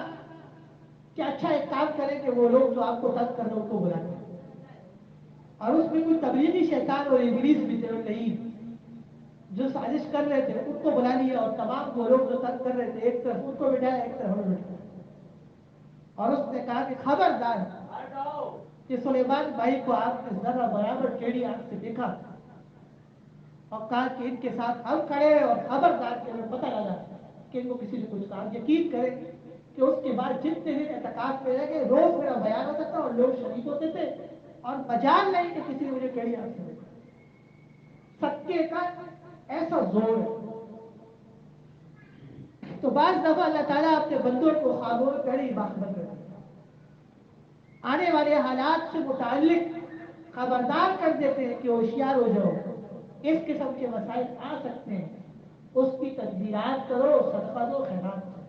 کہ اچھا ایک کام کریں کہ وہ لوگ جو آپ کو تنگ کر رہے ان کو بلا دیں. اور اس میں کوئی تبلیغی شیطان اور ابلیس بھی تھے نہیں جو سازش کر رہے تھے ان کو بلا لیا اور تمام وہ لوگ جو تنگ کر رہے تھے ایک طرف ان کو بٹھایا ایک طرف ہمیں بٹھایا. اور اس نے کہا کہ خبردار کہ سلیمان بھائی کو آپ نے ذرا برابر ٹیڑھی آنکھ سے دیکھا اور کہا کہ ان کے ساتھ ہم کھڑے ہیں اور خبردار کہ ہمیں پتہ لگا کہ ان کو کسی نے کچھ کہا. یقین کریں کہ اس کے بعد جتنے دن اعتکاف میں رہ گئے روز میرا بیان ہوتا تھا اور لوگ شریک ہوتے تھے اور مجال نہیں کہ کسی نے مجھے ٹیڑھی آنکھ سے دیکھا. سچے کا ایسا زور ہے. تو بعض دفعہ اللہ تعالیٰ اپنے بندوں کو خوابوں میں پہلے ہی باخبر کر دیتا ہے، آنے والے حالات سے متعلق خبردار کر دیتے ہیں کہ ہوشیار ہو جاؤ، اس قسم کے مسائل آ سکتے ہیں، اس کی تدبیرات کرو، صدقہ دو، خیرات کرو.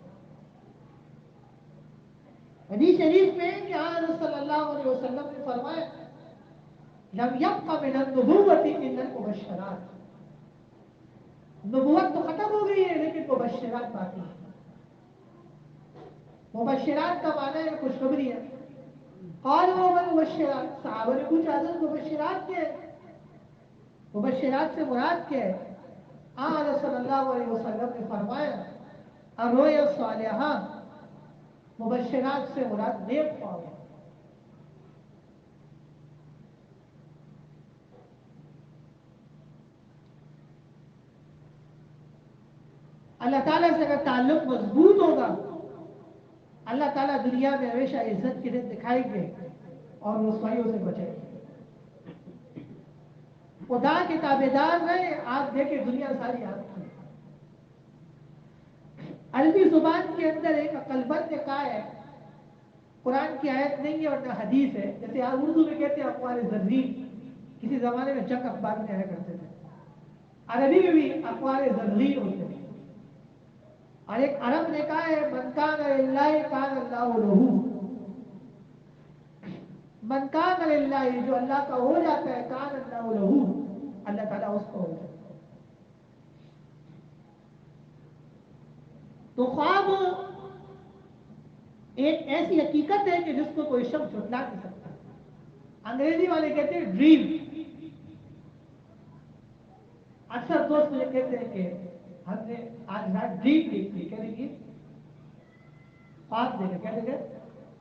حدیث شریف میں کہ حضرت صلی اللہ علیہ وسلم نے فرمایا لم يبق من النبوة الا المبشرات. نبوت تو ختم ہو گئی ہے لیکن مبشرات باقی ہیں. مبشرات کا معنی ہے خوشخبری ہے. قالوا وما المبشرات، صحابہ نے پوچھا حضرت مبشرات کیا ہے؟ مبشرات سے مراد کیا ہے؟ حضرت صلی اللہ علیہ وسلم نے فرمایا الرؤیا الصالحہ، مبشرات سے مراد نیک خواب ہے. اللہ تعالیٰ سے اگر تعلق مضبوط ہوگا اللہ تعالیٰ دنیا میں ہمیشہ عزت کے دن دکھائیں گے اور رسوائیوں سے بچیں گے. خدا کے تابع دار رہے، آپ دیکھیں دنیا ساری آپ کی. عربی زبان کے اندر ایک عقل مند نے کہا ہے، قرآن کی آیت نہیں ہے اور نہ حدیث ہے، جیسے آپ اردو میں کہتے ہیں اقوال زرین، کسی زمانے میں جنگ اخبار میں آیا کرتے تھے، عربی میں بھی اقوال زرین ہوتے ہیں. اور ایک عرب نے کہا ہے من کان للہ کان اللہ لہو. من کان للہ جو اللہ کا ہو جاتا ہے کان اللہ لہو، اللہ تعالیٰ اس کو ہو جاتا ہے. تو خواب ایک ایسی حقیقت ہے کہ جس کو کوئی شخص جھٹلا نہیں سکتا. انگریزی والے کہتے ہیں ڈریم. اکثر دوست مجھے کہتے ہیں کہ ہم نے آج رات ڈریم دیکھی. کیا دیکھی؟ خواب دیکھے. کیا دیکھے؟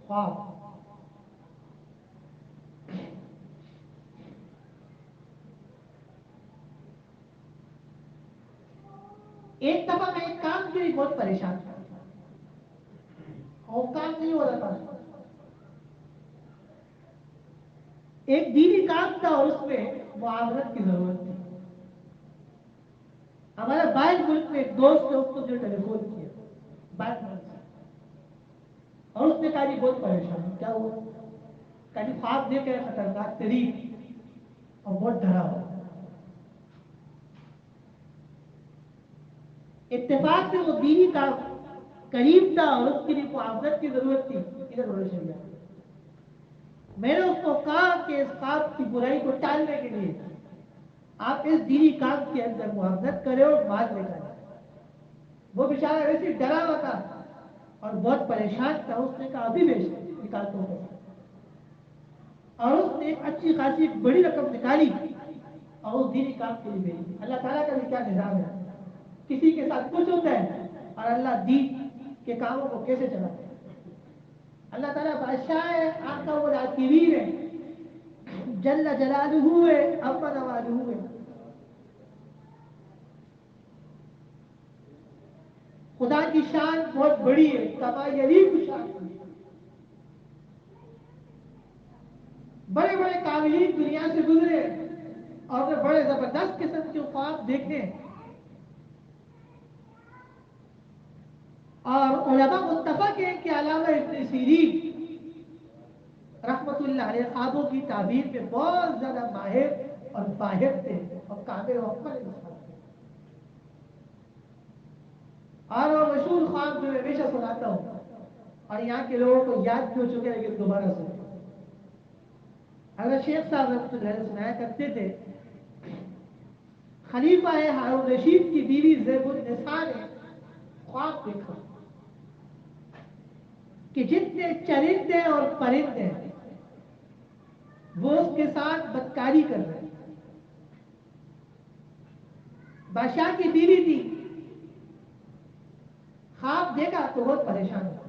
خواب. ایک دفعہ میں ایک کام کے لیے بہت پریشان تھا اور کام نہیں ہو رہا تھا. ایک دینی کام تھا اور اس میں معاونت کی ضرورت تھی. ہمارے باہر ملک میں ایک دوست نے اس کو جو ٹیلی فون کیا باہر ملک سے, اور اس نے کہا جی بہت پریشان ہوں. کیا ہوا؟ کہا جی خواب دیکھ کے خطرناک ترین اور بہت ڈرا ہوا. اتفاق سے وہ دینی کام قریب تھا اور اس کے لیے معاونت کی ضرورت تھی. ادھر ہونا چاہیے. میں نے اس کو کہا کہ اس خواب کی برائی کو ٹالنے کے لیے آپ اس دینی کام کے اندر معاونت کرے اور مال لے جائیں. وہ بیچارہ ویسے ڈرا ہوا تھا اور بہت پریشان تھا. اس نے کہا ابھی بیچ نکالتا ہوں پیسے. اور اس نے ایک اچھی خاصی بڑی رقم نکالی اور اس دینی کام کے لیے بھیجی. اللہ تعالیٰ کا بھی کیا نظام ہے, کسی کے ساتھ کچھ ہوتا ہے اور اللہ دین کے کاموں کو کیسے چلاتا ہے. اللہ تعالیٰ بادشاہ ہے, آقا و راکبین ہے, جل جلالہ ہے, اما نوالہ ہے. خدا کی شان بہت بڑی ہے, کما یلیق شان. بڑے بڑے قابلین دنیا سے گزرے اور بڑے زبردست قسم کے خواب دیکھے, اور علماء متفق ہیں کہ علامہ ابن سیرین رحمت اللہ علیہ خوابوں کی تعبیر میں بہت زیادہ ماہر اور باہر تھے اور کامل وقت تھے. اور وہ مشہور خواب جو میں ہمیشہ سناتا ہوں اور یہاں کے لوگوں کو یاد بھی ہو چکے ہیں لیکن دوبارہ سنیں. حضرت شیخ صاحب رحمۃ اللہ علیہ سنایا کرتے تھے, خلیفہ ہارون رشید کی بیوی زیب النساء نے خواب دیکھا کہ جتنے چرندے اور پرندے وہ اس کے ساتھ بدکاری کر رہے ہیں. بادشاہ کی بیوی تھی, خواب دیکھا تو بہت پریشان ہوا.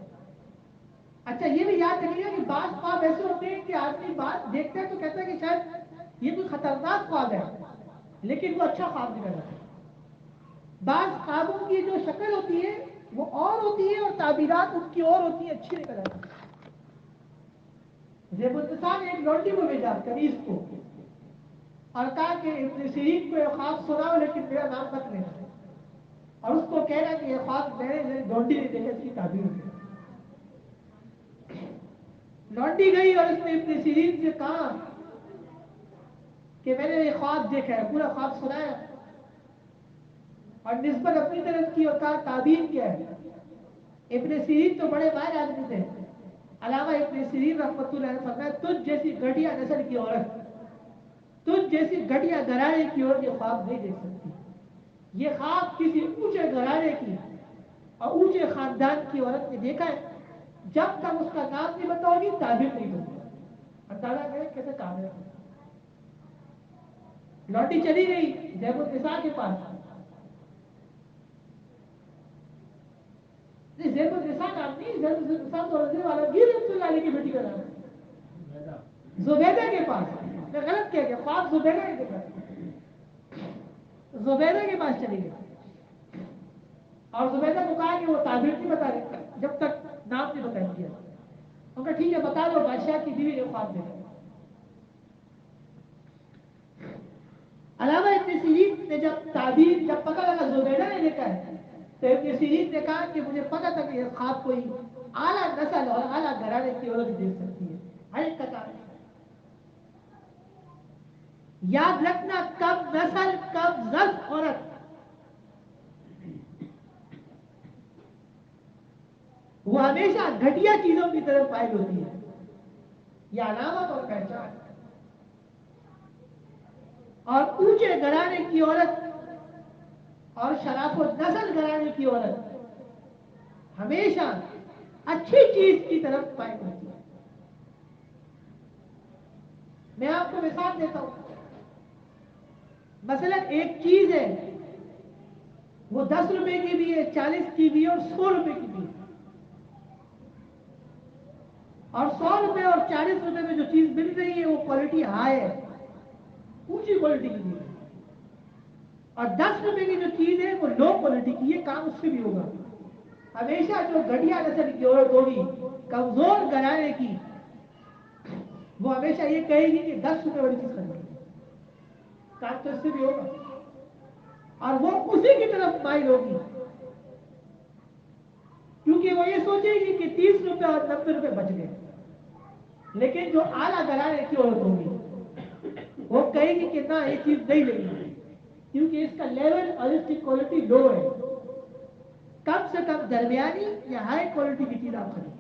اچھا یہ بھی یاد رکھیے کہ بعض خواب ایسے ہوتے ہیں کہ آدمی بات دیکھتا ہے تو کہتا ہے کہ شاید یہ کوئی خطرناک خواب ہے, لیکن وہ اچھا خواب نکل رہا ہے. بعض خوابوں کی جو شکل ہوتی ہے وہ اور ہوتی ہے اور تعبیرات ان کی اور ہوتی ہیں, اچھی نکل آتی ہے. زیب النساء نے ایک لونڈی کو بھیجا کنیز کو اور کہا کہ ابن سیرین کو یہ خواب سناؤ لیکن میرا نام مت لینا, اور اس کو کہہ رہا کہ یہ خواب میں نے لونڈی نے دیکھا, اس کی تعبیر ہوئی. لونڈی گئی اور اس نے ابن سیرین سے کہا کہ میں نے یہ خواب دیکھا ہے. پورا خواب سنایا اور نسبت اپنی طرف کی اور کہا تعبیر کیا ہے. ابن سیرین تو بڑے ماہر آدمی تھے. علامہ ابن سیرین رحمۃ اللہ علیہ فرمایا تجھ جیسی گھٹیا نسل کی عورت, تجھ جیسی گھٹیا گھرانے کی عورت یہ خواب نہیں دیکھ سکتی. یہ خواب کسی اونچے گھرانے کی اور اونچے خاندان کی عورت نے دیکھا ہے. جب تک اس کا نام نہیں بتاؤ گی تعبیر نہیں کروں گا. اندازہ کریں کیسے کام ہے. لوٹی چلی گئی زیب النساء کے پاس. زیب النساء نام نہیں, زیب النساء تو رضی اللہ عنہ رحمۃ اللہ علیہ کی بیٹی کا نام ہے. زبیدہ کے پاس. میں غلط کیا گیا, خواب زبیدہ کے پاس, زبیدہ کے پاس چلی گئی اور زبیدہ کو کہا کہ وہ تعبیر نہیں بتا رہے جب تک نام نہیں بتا دیا. ان کا ٹھیک ہے بتا دو, بادشاہ کی بیوی نے خواب دیکھا. علامہ ابن سیرین نے جب تعبیر جب پتہ لگا زبیدہ نے دیکھا ہے تو ابن سیرین نے کہا کہ مجھے پتہ تھا کہ یہ خواب کوئی اعلیٰ نسل اور اعلیٰ گھرانے کی عورت دیکھ سکتی ہے. ہر ایک کا کام یاد رکھنا, کم نسل کم زس عورت وہ ہمیشہ گھٹیا چیزوں کی طرف مائل ہوتی ہے. یہ علامت اور پہچان. اور اونچے گھرانے کی عورت اور شرف و نسل گھرانے کی عورت ہمیشہ اچھی چیز کی طرف مائل ہوتی ہے. میں آپ کو مثال دیتا ہوں. مثلا ایک چیز ہے وہ 10 روپے کی بھی ہے, 40 کی بھی ہے اور 100 روپے کی بھی ہے. اور 100 روپے اور 40 روپے میں جو چیز مل رہی ہے وہ کوالٹی ہائی ہے, اونچی کوالٹی کی چیز ہے. اور 10 روپے کی جو چیز ہے وہ لو کوالٹی کی ہے, کام اس سے بھی ہوگا. ہمیشہ جو گھٹیا نسل کی عورت ہوگی, کمزور گھرانے کی, وہ ہمیشہ یہ کہے گی کہ 10 روپے والی چیز خریدیں، کام تو اس سے بھی ہوگا، اور وہ اسی کی طرف مائل ہوگی، کیونکہ وہ یہ سوچے گی کہ 30 روپے اور 90 روپے بچ گئے. لیکن جو اعلیٰ گھرانے کی عورت ہوگی وہ کہے گی کہ نہ، یہ چیز نہیں لینی ہے، کیونکہ اس کا لیول اور اس کی کوالٹی لو ہے، کم سے کم درمیانی یا ہائی کوالٹی کی چیز آپ خریدیں.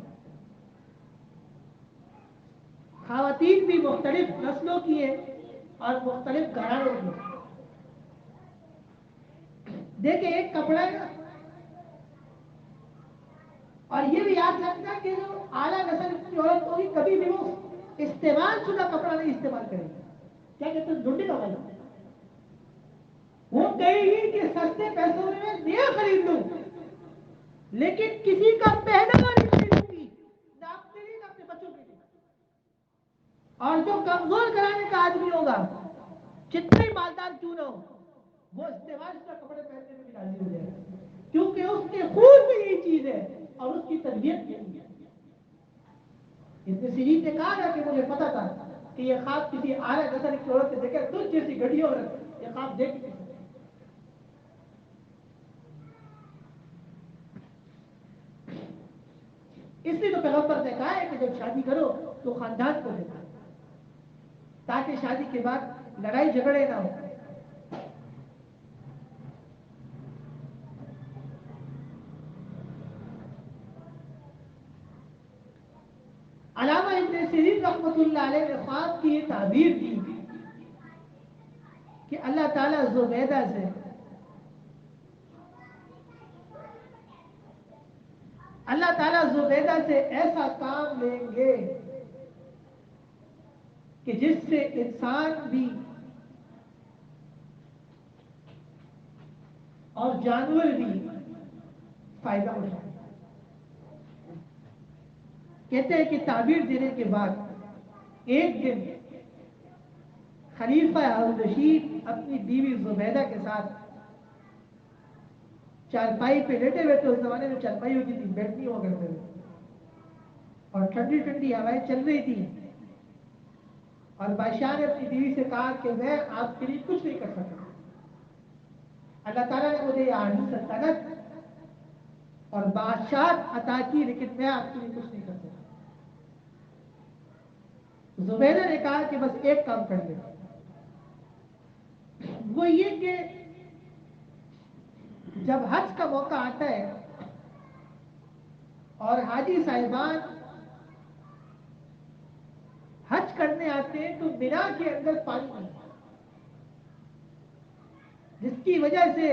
خواتین بھی مختلف نسلوں کی ہیں اور مختلف گھرانوں کی. دیکھیں، ایک کپڑا ہے نا، اور یہ بھی یاد رکھنا کہ جو اعلیٰ نسل کی عورت ہوگی کبھی بھی وہ استعمال شدہ کپڑا نہیں استعمال کرے گی. کیا کہتے ہیں؟ ڈھونڈے کا بھائی. وہ کہے گی کہ سستے پیسوں میں نیا خرید لوں، لیکن کسی کا پہنا ہوا نہیں خریدوں گی، نہ اپنے لیے نہ اپنے بچوں کے لیے. اور جو کمزور گھرانے کا آدمی ہوگا، جتنا ہی مالدار کیوں نہ ہو، وہ استعمال شدہ کپڑے پہننے میں بھی راضی ہو جائے گا، کیونکہ اس کے خون میں یہی چیز ہے اور اس کی تربیت یہی ہے. ابن سیرین نے کہا نا کہ مجھے پتا تھا کہ یہ خواب کسی اعلیٰ نسل کی عورت سے دیکھے، تجھ جیسی گھڑی عورت یہ خواب دیکھ نہیں سکتی. اس لیے تو پیغمبر نے کہا ہے کہ جب شادی کرو تو خاندان کو دیکھو، تاکہ شادی کے بعد لڑائی جھگڑے نہ ہو. علامہ ابن سیرین رحمۃ اللہ علیہ نے خواب کی یہ تعبیر کی کہ اللہ تعالیٰ زبیدہ سے ایسا کام لیں گے کہ جس سے انسان بھی اور جانور بھی فائدہ اٹھائے. کہتے ہیں کہ تعبیر دینے کے بعد ایک دن خلیفہ ہارون رشید اپنی بیوی زبیدہ کے ساتھ چارپائی پہ لیٹے ہوئے تھے. اس زمانے میں چارپائی ہوتی تھی، بیڈ نہیں ہوا کرتے تھے، اور ٹھنڈی ٹھنڈی ہوائیں چل رہی تھی. اور بادشاہ نے اپنی بیوی سے کہا کہ میں آپ کے لیے کچھ نہیں کر سکتا، اللہ تعالیٰ نے مجھے یہ عالی سلطنت اور بادشاہت عطا کی، لیکن میں آپ کے لیے کچھ نہیں کر سکتا. زبیدہ نے کہا کہ بس ایک کام کر لیں، وہ یہ کہ جب حج کا موقع آتا ہے اور حاجی صاحبان حج کرنے آتے ہیں تو مینا کے اندر پانی نہیں ہے، جس کی وجہ سے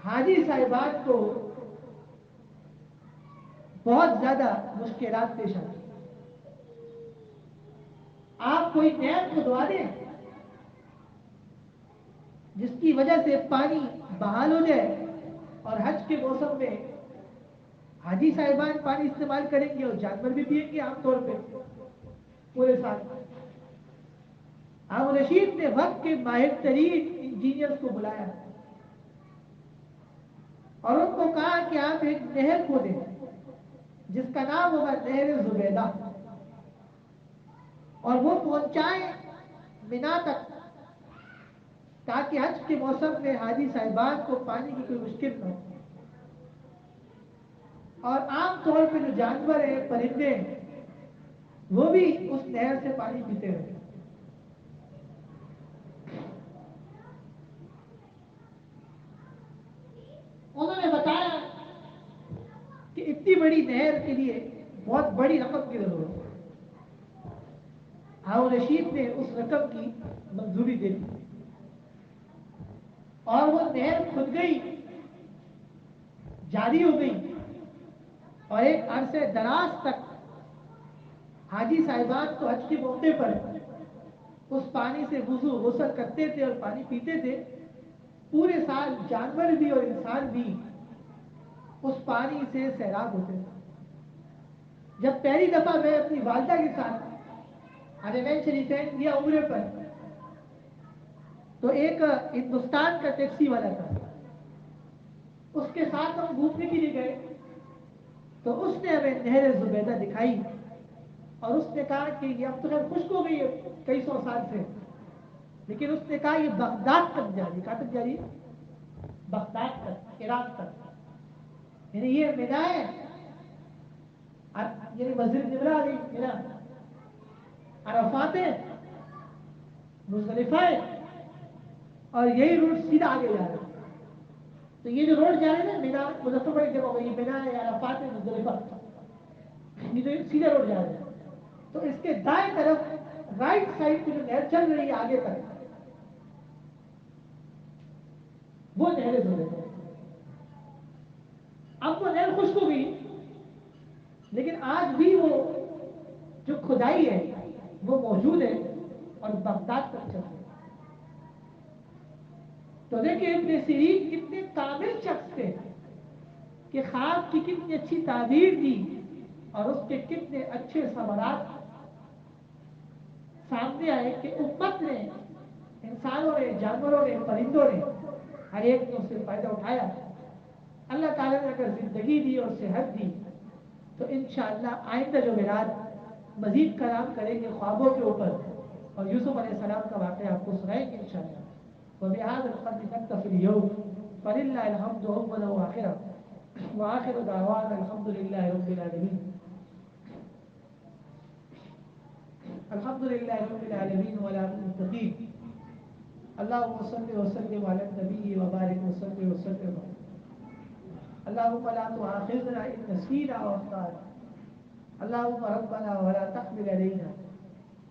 حاجی صاحبان کو بہت زیادہ مشکلات پیش آتی ہیں. آپ کوئی نہر کھدوا دیں جس کی وجہ سے پانی بحال ہو جائے، اور حج کے موسم میں حاجی صاحبان پانی استعمال کریں گے اور جانور بھی پئیں گے عام طور پہ پورے سال. ہارون رشید نے وقت کے ماہر ترین انجینئرز کو بلایا اور ان کو کہا کہ آپ ایک نہر کھودیں جس کا نام ہوگا نہر زبیدہ، اور وہ پہنچائیں مینا تک، تاکہ حج کے موسم میں حاجی صاحبان کو پانی کی کوئی مشکل نہ ہو. اور عام طور پہ جو جانور ہیں، پرندے ہیں، وہ بھی اس نہر سے پانی پیتے رہے. انہوں نے بتایا کہ اتنی بڑی نہر کے لیے بہت بڑی رقم کی ضرورت ہے. ہارون رشید نے اس رقم کی منظوری دے دی اور وہ نہر کھد گئی، جاری ہو گئی، اور ایک عرصے دراز تک حاجی صاحبان کو حج کے موقع پر اس پانی سے وضو غسل کرتے تھے اور پانی پیتے تھے. پورے سال جانور بھی اور انسان بھی اس پانی سے سیراب ہوتے تھے. جب پہلی دفعہ میں اپنی والدہ کے ساتھ حرمین شریفین گیا عمرے پر، تو ایک ہندوستان کا ٹیکسی والا تھا، اس کے ساتھ ہم گھومنے کے لیے گئے تو اس نے ہمیں نہر زبیدہ دکھائی. اور اس نے کہا کہ یہ اب تو خیر خشک ہو گئی ہے کئی سو سال سے، لیکن اس نے کہا یہ بغداد تک جاری، کہاں تک جاری؟ بغداد تک، عراق تک، یعنی یہ مینا ہے، یعنی مسجد نبلا علی مینا، عرفات ہے، مزدلفہ ہے، اور یہی روڈ سیدھا آگے جا رہا ہے۔ تو یہ جو روڈ جا رہے ہیں نا مینا مظفر بڑی جگہ ہوگی، یہ مینا ہے، عرفات ہے، مزدلفہ، یہ تو سیدھا روڈ جا رہے ہیں۔ تو اس کے دائیں طرف رائٹ سائڈ پہ جو نہر چل رہی ہے آگے تک، وہ نہر زلیخا۔ اب وہ نہر خشک ہو گئی، لیکن آج بھی وہ جو کھدائی ہے وہ موجود ہے اور بغداد تک چل رہی ہے۔ تو دیکھیں ابن سیرین کتنے کامل شخص تھے کہ خواب کی کتنی اچھی تعبیر دی اور اس کے کتنے اچھے سوالات سامنے آئے کہ امت نے، انسانوں نے، جانوروں نے، پرندوں نے، ہر ایک نے اس سے فائدہ اٹھایا۔ اللہ تعالیٰ نے اگر زندگی دی اور صحت دی تو انشاءاللہ آئندہ جو میلاد مزید کلام کریں گے خوابوں کے اوپر، اور یوسف علیہ السلام کا واقعہ آپ کو سنائیں گے انشاءاللہ۔ وبهذا القدر نكتفي اليوم، فلله الحمد أولا وآخرا، وآخر دعوانا الحمد لله رب العالمين۔ الحمد لله رب العالمين ولا المتقين، اللهم صل وسلم على النبي وبارك وسلم اللهم لا تؤاخذنا إن نسينا وأخطأنا، اللهم ربنا ولا تحمل علينا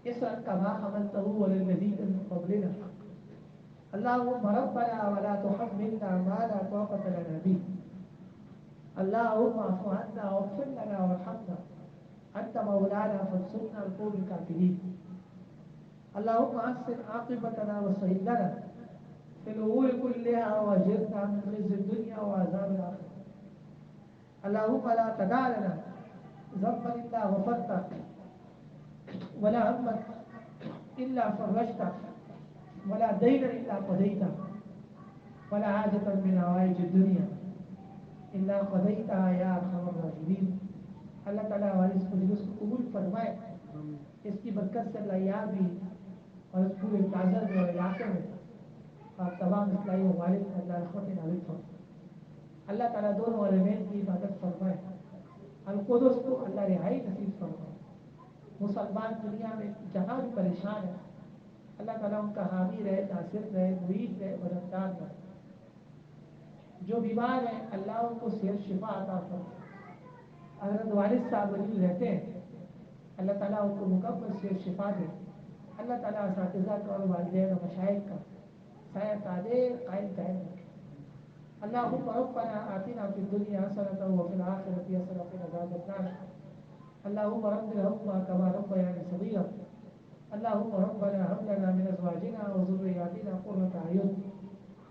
إصرا كما حملته على الذين من قبلنا، اللهم ربنا ولا تحملنا ما لا طاقة لنا به، اللهم اعف عنا واغفر لنا وارحمنا، أنت مولانا فانصرنا على القوم الكافرين، اللهم أحسن عاقبتنا وسهل لنا في الأمور كلها وأجرنا من خزي الدنيا وعذاب الآخرة، اللهم لا تدع لنا ذنبا إلا غفرته ولا هما إلا فرجته ولا دينا إلا قضيته ولا حاجة من حوائج الدنيا إلا قضيتها يا أرحم الراحمين۔ اللہ تعالیٰ ہماری اس مجلس کو قبول فرمائے، اس کی برکت سے اللہ یار بھی اور اس پورے تاجر میں اور علاقے میں اور تمام اصلاحی ممالک میں اللہ رحمت نازل فرمائے۔ اللہ تعالیٰ دونوں علمین کی عبادت فرمائے، القدس کو اللہ رہائی نصیب فرمائے۔ مسلمان دنیا میں جہاں بھی پریشان ہے اللہ تعالیٰ ان کا حامی رہے، ناصر رہے، معید رہے، مددگار رہے۔ جو بیمار ہیں اللہ ان کو صحت شفا عطا فرمائے۔ حضرت والد صاحب وجود رہتے ہیں، اللہ تعالیٰ ان کو مکمل صحت شفا دے۔ اللہ تعالیٰ اساتذہ کا اور والدین اور مشائخ کا سایہ قادر قائم دائم رکھے۔ اللهم ربنا آتنا في الدنيا حسنة وفي الآخرة حسنة وقنا عذاب النار، اللهم رب ارحمهما كما ربياني صغيرا، اللهم ربنا هب لنا من أزواجنا وذرياتنا قرة أعين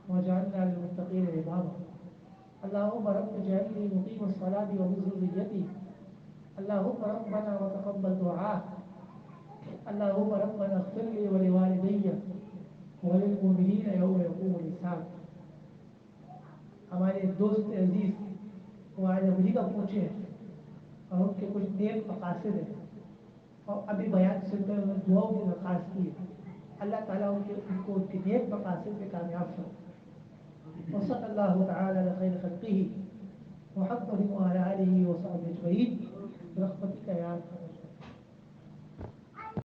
واجعلنا للمتقين إماما، اللهم رب اجعلني مقيم الصلاة ومن ذريتي، اللهم ربنا وتقبل دعاء، اللهم ربنا اغفر لي ولوالدي وللمؤمنين يوم يقوم الحساب۔ ہمارے دوست عزیز وہ آج امریکہ پہنچے ہیں اور ان کے کچھ نیک مقاصد ہیں، اور ابھی بیان سن کر انہوں نے دعاؤں کی درخواست کی ہے۔ اللہ تعالیٰ ان کو ان کے نیک مقاصد میں کامیاب فرمائے۔ وصلی اللہ تعالی علی خیر خلقہ محمد وعلی آلہ وصحبہ اجمعین برحمتک یا ارحم